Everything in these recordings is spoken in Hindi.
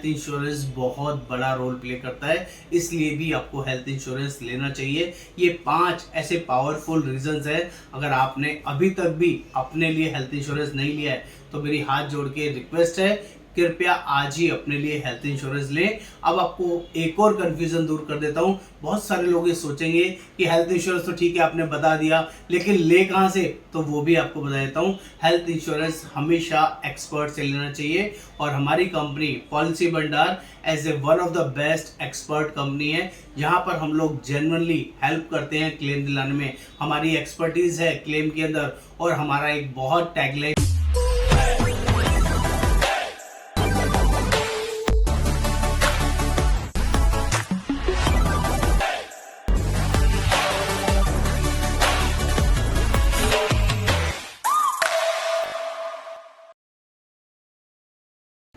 हेल्थ इंश्योरेंस बहुत बड़ा रोल प्ले करता है, इसलिए भी आपको हेल्थ इंश्योरेंस लेना चाहिए। ये 5 ऐसे पावरफुल रीजंस हैं। अगर आपने अभी तक भी अपने लिए हेल्थ इंश्योरेंस नहीं लिया है तो मेरी हाथ जोड़ के रिक्वेस्ट है, कृपया आज ही अपने लिए हेल्थ इंश्योरेंस लें। अब आपको एक और कंफ्यूजन दूर कर देता हूं। बहुत सारे लोग ये सोचेंगे कि हेल्थ इंश्योरेंस तो ठीक है आपने बता दिया, लेकिन ले कहां से, तो वो भी आपको बता देता हूं। हेल्थ इंश्योरेंस हमेशा एक्सपर्ट से लेना चाहिए और हमारी company policy Bhandar as a one of the best expert company है, जहां पर हम लोग जेन्युइनली हेल्प करते हैं क्लेम दिलाने में। हमारी एक्सपर्टीज है क्लेम के अंदर और हमारा एक बहुत टैगलाइन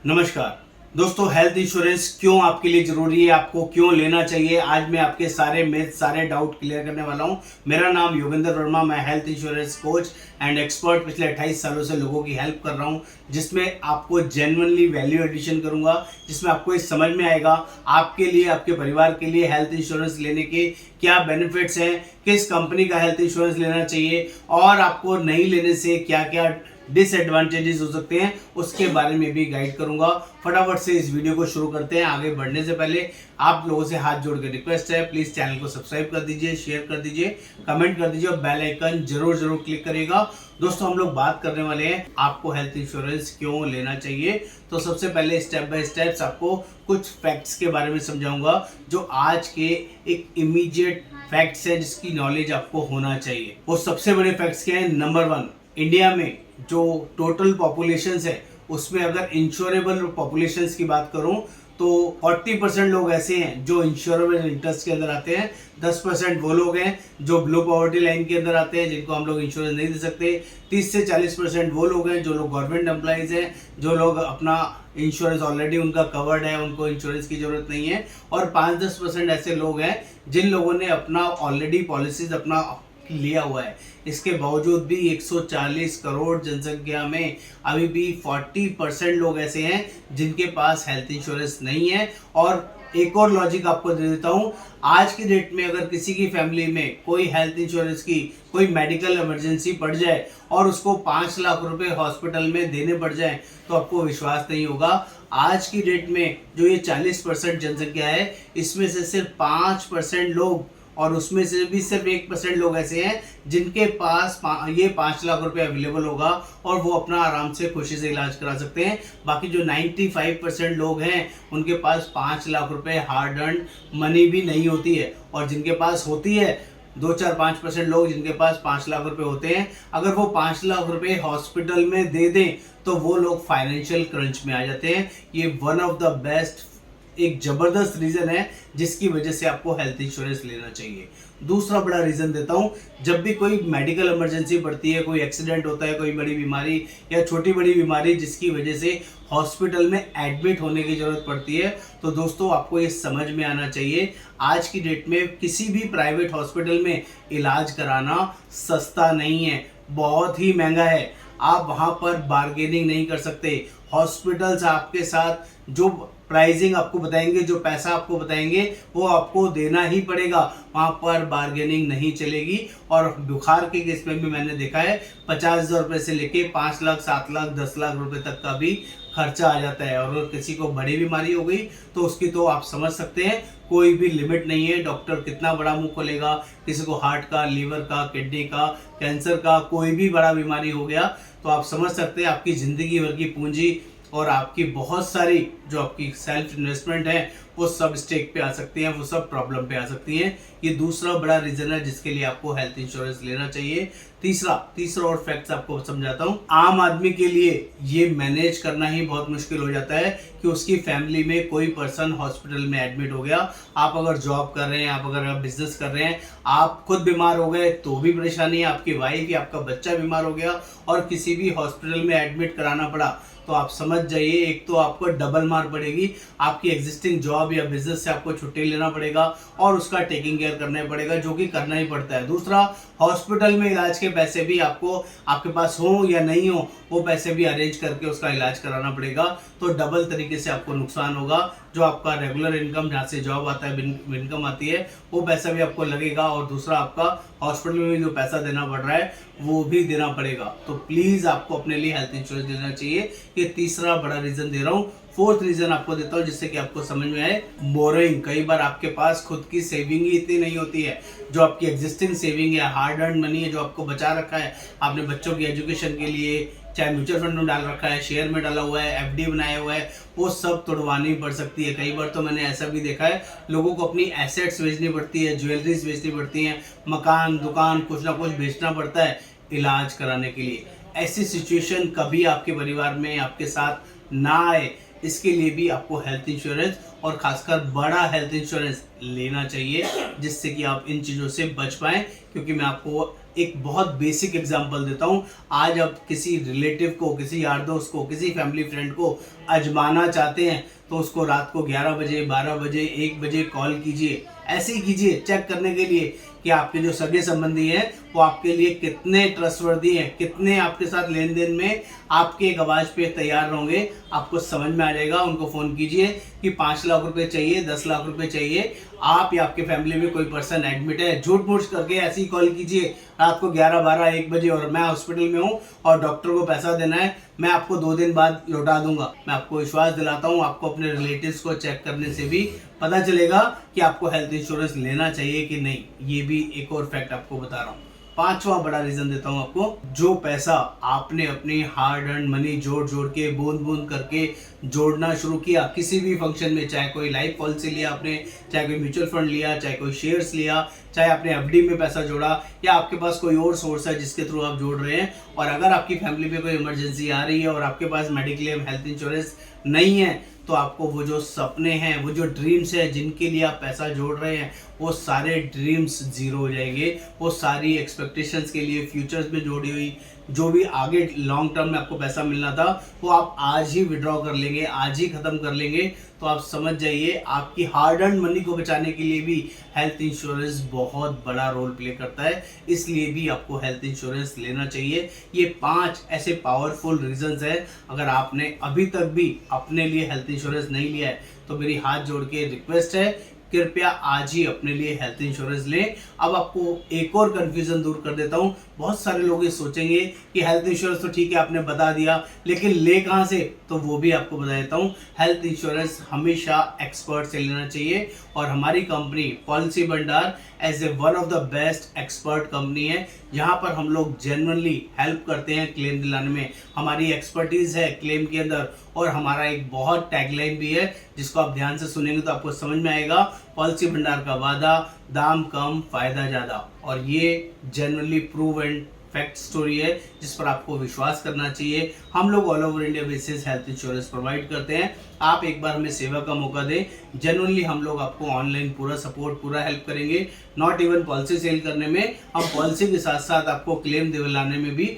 नमस्कार दोस्तों, हेल्थ इंश्योरेंस क्यों आपके लिए जरूरी है, आपको क्यों लेना चाहिए, आज मैं आपके सारे मिथ सारे डाउट क्लियर करने वाला हूं। मेरा नाम योगेंद्र वर्मा, मैं health insurance coach and expert पिछले 28 सालों से लोगों की हेल्प कर रहा हूं, जिसमें आपको जेन्युइनली वैल्यू एडिशन करूंगा, जिसमें आपको ये समझ में आएगा आपके लिए आपके परिवार के लिए हेल्थ इंश्योरेंस लेने के क्या बेनिफिट्स हैं, किस कंपनी का हेल्थ इंश्योरेंस लेना चाहिए और आपको नहीं लेने से क्या क्या डिसएडवांटेजेस हो सकते हैं, उसके बारे में भी गाइड करूंगा। फटाफट से इस वीडियो को शुरू करते हैं। आगे बढ़ने से पहले आप लोगों से हाथ जोड़ के रिक्वेस्ट है, प्लीज चैनल को सब्सक्राइब कर दीजिए, शेयर कर दीजिए, कमेंट कर दीजिए और बेल आइकन जरूर क्लिक करिएगा। दोस्तों, हम लोग बात करने वाले हैं आपको हेल्थ इंश्योरेंस क्यों लेना चाहिए। तो सबसे पहले स्टेप बाय स्टेप्स आपको कुछ फैक्ट्स के बारे में समझाऊंगा, जो आज के एक इमीडिएट फैक्ट्स है जिसकी नॉलेज आपको होना चाहिए। वो सबसे बड़े फैक्ट्स क्या है। नंबर 1, इंडिया में जो टोटल पॉपुलेशन है उसमें अगर इंश्योरेबल पॉपुलेशन की बात करूं तो 40% लोग ऐसे हैं जो इंश्योरेबल इंटरेस्ट के अंदर आते हैं, 10% वो लोग हैं जो ब्लू पॉवर्टी लाइन के अंदर आते हैं जिनको हम लोग इंश्योरेंस नहीं दे सकते, 30 से 40% वो लोग हैं जो लोग गवर्नमेंट एम्प्लॉइज हैं, जो लोग अपना इंश्योरेंस ऑलरेडी उनका कवर्ड है, उनको इंश्योरेंस की जरूरत नहीं है, और 5-10% ऐसे लोग हैं जिन लोगों ने अपना ऑलरेडी पॉलिसीज अपना लिया हुआ है। इसके बावजूद भी 140 करोड़ जनसंख्या में अभी भी 40% लोग ऐसे हैं जिनके पास हेल्थ इंश्योरेंस नहीं है। और एक और लॉजिक आपको दे देता हूं, आज की डेट में अगर किसी की फैमिली में कोई हेल्थ इंश्योरेंस की कोई मेडिकल इमरजेंसी पड़ जाए और उसको 5 लाख रुपए हॉस्पिटल में देने पड़ जाए तो आपको विश्वास नहीं होगा। आज की डेट में जो ये 40% जनसंख्या है, इसमें से सिर्फ 5% लोग, और उसमें से भी सिर्फ 1% लोग ऐसे हैं जिनके पास ये 5 लाख रुपए अवेलेबल होगा और वो अपना आराम से खुशी से इलाज करा सकते हैं। बाकी जो 95% लोग हैं उनके पास 5 लाख रुपए हार्ड अर्न मनी भी नहीं होती है, और जिनके पास होती है 2-4-5% लोग जिनके पास 5 लाख रुपए होते हैं, अगर वो 5 लाख रुपए हॉस्पिटल में दे दें तो वो लोग फाइनेंशियल क्रंच में आ जाते हैं। ये वन ऑफ द बेस्ट एक जबरदस्त रीजन है जिसकी वजह से आपको हेल्थ इंश्योरेंस लेना चाहिए। दूसरा बड़ा रीजन देता हूं, जब भी कोई मेडिकल इमरजेंसी पड़ती है, कोई एक्सीडेंट होता है, कोई बड़ी बीमारी या छोटी बड़ी बीमारी जिसकी वजह से हॉस्पिटल में एडमिट होने की जरूरत पड़ती है, तो दोस्तों आपको ये समझ में आना चाहिए, आज की डेट में किसी भी प्राइवेट हॉस्पिटल में इलाज कराना सस्ता नहीं है, बहुत ही महंगा है। आप वहां पर बार्गेनिंग नहीं कर सकते। हॉस्पिटल्स आपके साथ जो प्राइसिंग आपको बताएंगे, जो पैसा आपको बताएंगे, वो आपको देना ही पड़ेगा, वहां पर बार्गेनिंग नहीं चलेगी। और बुखार के केस में भी मैंने देखा है 50,000 रुपए से लेके 5 लाख 7 लाख 10 लाख रुपए तक का भी खर्चा आ जाता है। और अगर किसी को बड़ी बीमारी हो गई तो उसकी तो आप समझ सकते हैं कोई भी लिमिट नहीं है, डॉक्टर कितना बड़ा मुंह खोलेगा। किसी को हार्ट का, लीवर का, किडनी का, कैंसर का, कोई भी बड़ा बीमारी हो गया तो आप समझ सकते हैं आपकी जिंदगी भर की पूंजी और आपकी बहुत सारी जो आपकी सेल्फ इन्वेस्टमेंट है वो सब स्टेक पे आ सकती हैं, वो सब प्रॉब्लम पे आ सकती हैं। ये दूसरा बड़ा रीजन है जिसके लिए आपको हेल्थ इंश्योरेंस लेना चाहिए। तीसरा और फैक्ट्स आपको समझाता हूँ। आम आदमी के लिए ये मैनेज करना ही बहुत मुश्किल हो जाता है कि उसकी फैमिली में कोई पर्सन हॉस्पिटल में एडमिट हो गया। आप अगर जॉब कर रहे हैं, आप अगर बिजनेस कर रहे हैं, आप खुद बीमार हो गए तो भी परेशानी है, आपकी वाइफ या आपका बच्चा बीमार हो गया और किसी भी हॉस्पिटल में एडमिट कराना पड़ा तो आप समझ जाइए, एक तो आपको डबल मार पड़ेगी, आपकी एग्जिस्टिंग जॉब या बिजनेस से आपको छुट्टी लेना पड़ेगा और उसका टेकिंग केयर करना पड़ेगा, जो कि करना ही पड़ता है। दूसरा, हॉस्पिटल में इलाज के पैसे भी आपको, आपके पास हो या नहीं हो, वो पैसे भी अरेंज करके उसका इलाज कराना पड़ेगा। तो डबल तरीके से आपको नुकसान होगा। जो आपका रेगुलर इनकम, जहाँ से जॉब आता है, इनकम आती है, वो पैसा भी आपको लगेगा। और दूसरा, आपका हॉस्पिटल में जो पैसा देना पड़ रहा है वो भी देना पड़ेगा। तो प्लीज आपको अपने लिए हेल्थ इंश्योरेंस लेना चाहिए। ये तीसरा बड़ा रीजन दे रहा हूँ। फोर्थ रीजन आपको देता हूँ जिससे कि आपको समझ में आए, बोरोइंग। कई बार आपके पास खुद की सेविंग ही इतनी नहीं होती है। जो आपकी एग्जिस्टिंग सेविंग है, हार्ड अर्न मनी है, जो आपको बचा रखा है आपने बच्चों की एजुकेशन के लिए, चाहे म्यूचुअल फंड में डाल रखा है, शेयर में डाला हुआ है, एफडी बनाया हुआ है, वो सब तोड़वानी पड़ सकती है। कई बार तो मैंने ऐसा भी देखा है, लोगों को अपनी एसेट्स बेचनी पड़ती है, ज्वेलरीज बेचनी पड़ती हैं, मकान, दुकान, कुछ ना कुछ बेचना पड़ता है इलाज कराने के लिए। ऐसी सिचुएशन कभी आपके परिवार में, आपके साथ ना आए, इसके लिए भी आपको हेल्थ इंश्योरेंस, और खासकर बड़ा हेल्थ इंश्योरेंस लेना चाहिए, जिससे कि आप इन चीज़ों से बच पाएं। क्योंकि मैं आपको एक बहुत बेसिक एग्जांपल देता हूं। आज आप किसी रिलेटिव को, किसी यार दोस्त को, किसी फैमिली फ्रेंड को आजमाना चाहते हैं, तो उसको रात को 11 बजे, 12 बजे, 1 बजे कॉल कीजिए। ऐसे ही कीजिए, चेक करने के लिए कि आपके जो सगे संबंधी हैं वो आपके लिए कितने ट्रस्टवर्दी हैं, कितने आपके साथ लेन देन में आपके एक आवाज़ पे तैयार होंगे। आपको समझ में आ जाएगा। उनको फ़ोन कीजिए कि 5 लाख रुपए चाहिए, 10 लाख रुपए चाहिए, आप या आपके फैमिली में कोई पर्सन एडमिट है, झूठ मूठ करके ऐसी कॉल कीजिए रात को 11, 12, 1 बजे, और मैं हॉस्पिटल में हूँ और डॉक्टर को पैसा देना है, मैं आपको 2 दिन बाद लौटा दूंगा। मैं आपको विश्वास दिलाता हूँ, आपको अपने रिलेटिव्स को चेक करने से भी पता चलेगा कि आपको हेल्थ इंश्योरेंस लेना चाहिए कि नहीं। ये भी एक और फैक्ट आपको बता रहा हूँ। पांचवा बड़ा रीजन देता हूं आपको, जो पैसा आपने अपनी हार्ड अर्न मनी जोड़ जोड़ के, बूंद बूंद करके जोड़ना शुरू किया किसी भी फंक्शन में, चाहे कोई लाइफ पॉलिसी लिया आपने, चाहे कोई म्यूचुअल फंड लिया, चाहे कोई शेयर्स लिया, चाहे आपने एफडी में पैसा जोड़ा, या आपके पास कोई और सोर्स है जिसके थ्रू आप जोड़ रहे हैं, और अगर आपकी फैमिली में कोई इमरजेंसी आ रही है और आपके पास मेडिक्लेम हेल्थ इंश्योरेंस नहीं है, तो आपको वो जो सपने हैं, वो जो ड्रीम्स है जिनके लिए आप पैसा जोड़ रहे हैं, वो सारे ड्रीम्स जीरो हो जाएंगे। वो सारी एक्सपेक्टेशंस के लिए फ्यूचर्स में जोड़ी हुई जो भी आगे लॉन्ग टर्म में आपको पैसा मिलना था, वो आप आज ही विड्रॉ कर लेंगे, आज ही खत्म कर लेंगे। तो आप समझ जाइए, आपकी हार्ड अर्न मनी को बचाने के लिए भी हेल्थ इंश्योरेंस बहुत बड़ा रोल प्ले करता है। इसलिए भी आपको हेल्थ इंश्योरेंस लेना चाहिए। ये 5 ऐसे पावरफुल रीजंस हैं। अगर आपने अभी तक भी अपने लिए हेल्थ इंश्योरेंस नहीं लिया है, तो मेरी हाथ जोड़ के रिक्वेस्ट है, कृपया आज ही अपने लिए हेल्थ इंश्योरेंस लें। अब आपको एक और कंफ्यूजन दूर कर देता हूं। बहुत सारे लोग ये सोचेंगे कि हेल्थ इंश्योरेंस तो ठीक है, आपने बता दिया, लेकिन ले कहां से, तो वो भी आपको बता देता हूं। हेल्थ इंश्योरेंस हमेशा एक्सपर्ट से लेना चाहिए, और हमारी company policy Bhandar as a one of the best expert company है, जहां पर हम लोग जेन्युइनली हेल्प करते हैं क्लेम दिलाने में। हमारी एक्सपर्टीज है क्लेम के अंदर, और हमारा एक बहुत टैगलाइन भी है जिसको आप ध्यान से सुनेंगे तो आपको समझ में आएगा, पॉलिसी भंडार का वादा, दाम कम फायदा ज्यादा। और ये genuinely prove and fact story है जिस पर आपको विश्वास करना चाहिए। हम लोग all over India basis health insurance provide करते हैं। आप एक बार हमें सेवा का मौका दें, जेन्युइनली हम लोग आपको ऑनलाइन पूरा सपोर्ट, पूरा हेल्प करेंगे। नॉट इवन पॉलिसी सेल करने में, हम पॉलिसी के साथ साथ आपको क्लेम दिलाने में भी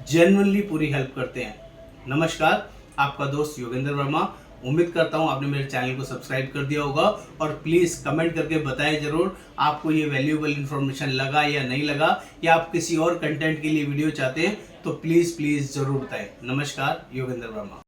जेन्युइनली पूरी हेल्प करते हैं। नमस्कार, आपका दोस्त योगेंद्र वर्मा। उम्मीद करता हूं आपने मेरे चैनल को सब्सक्राइब कर दिया होगा, और प्लीज़ कमेंट करके बताएं जरूर आपको ये वैल्यूएबल इन्फॉर्मेशन लगा या नहीं लगा, या आप किसी और कंटेंट के लिए वीडियो चाहते हैं तो प्लीज़ ज़रूर बताएं। नमस्कार, योगेंद्र वर्मा।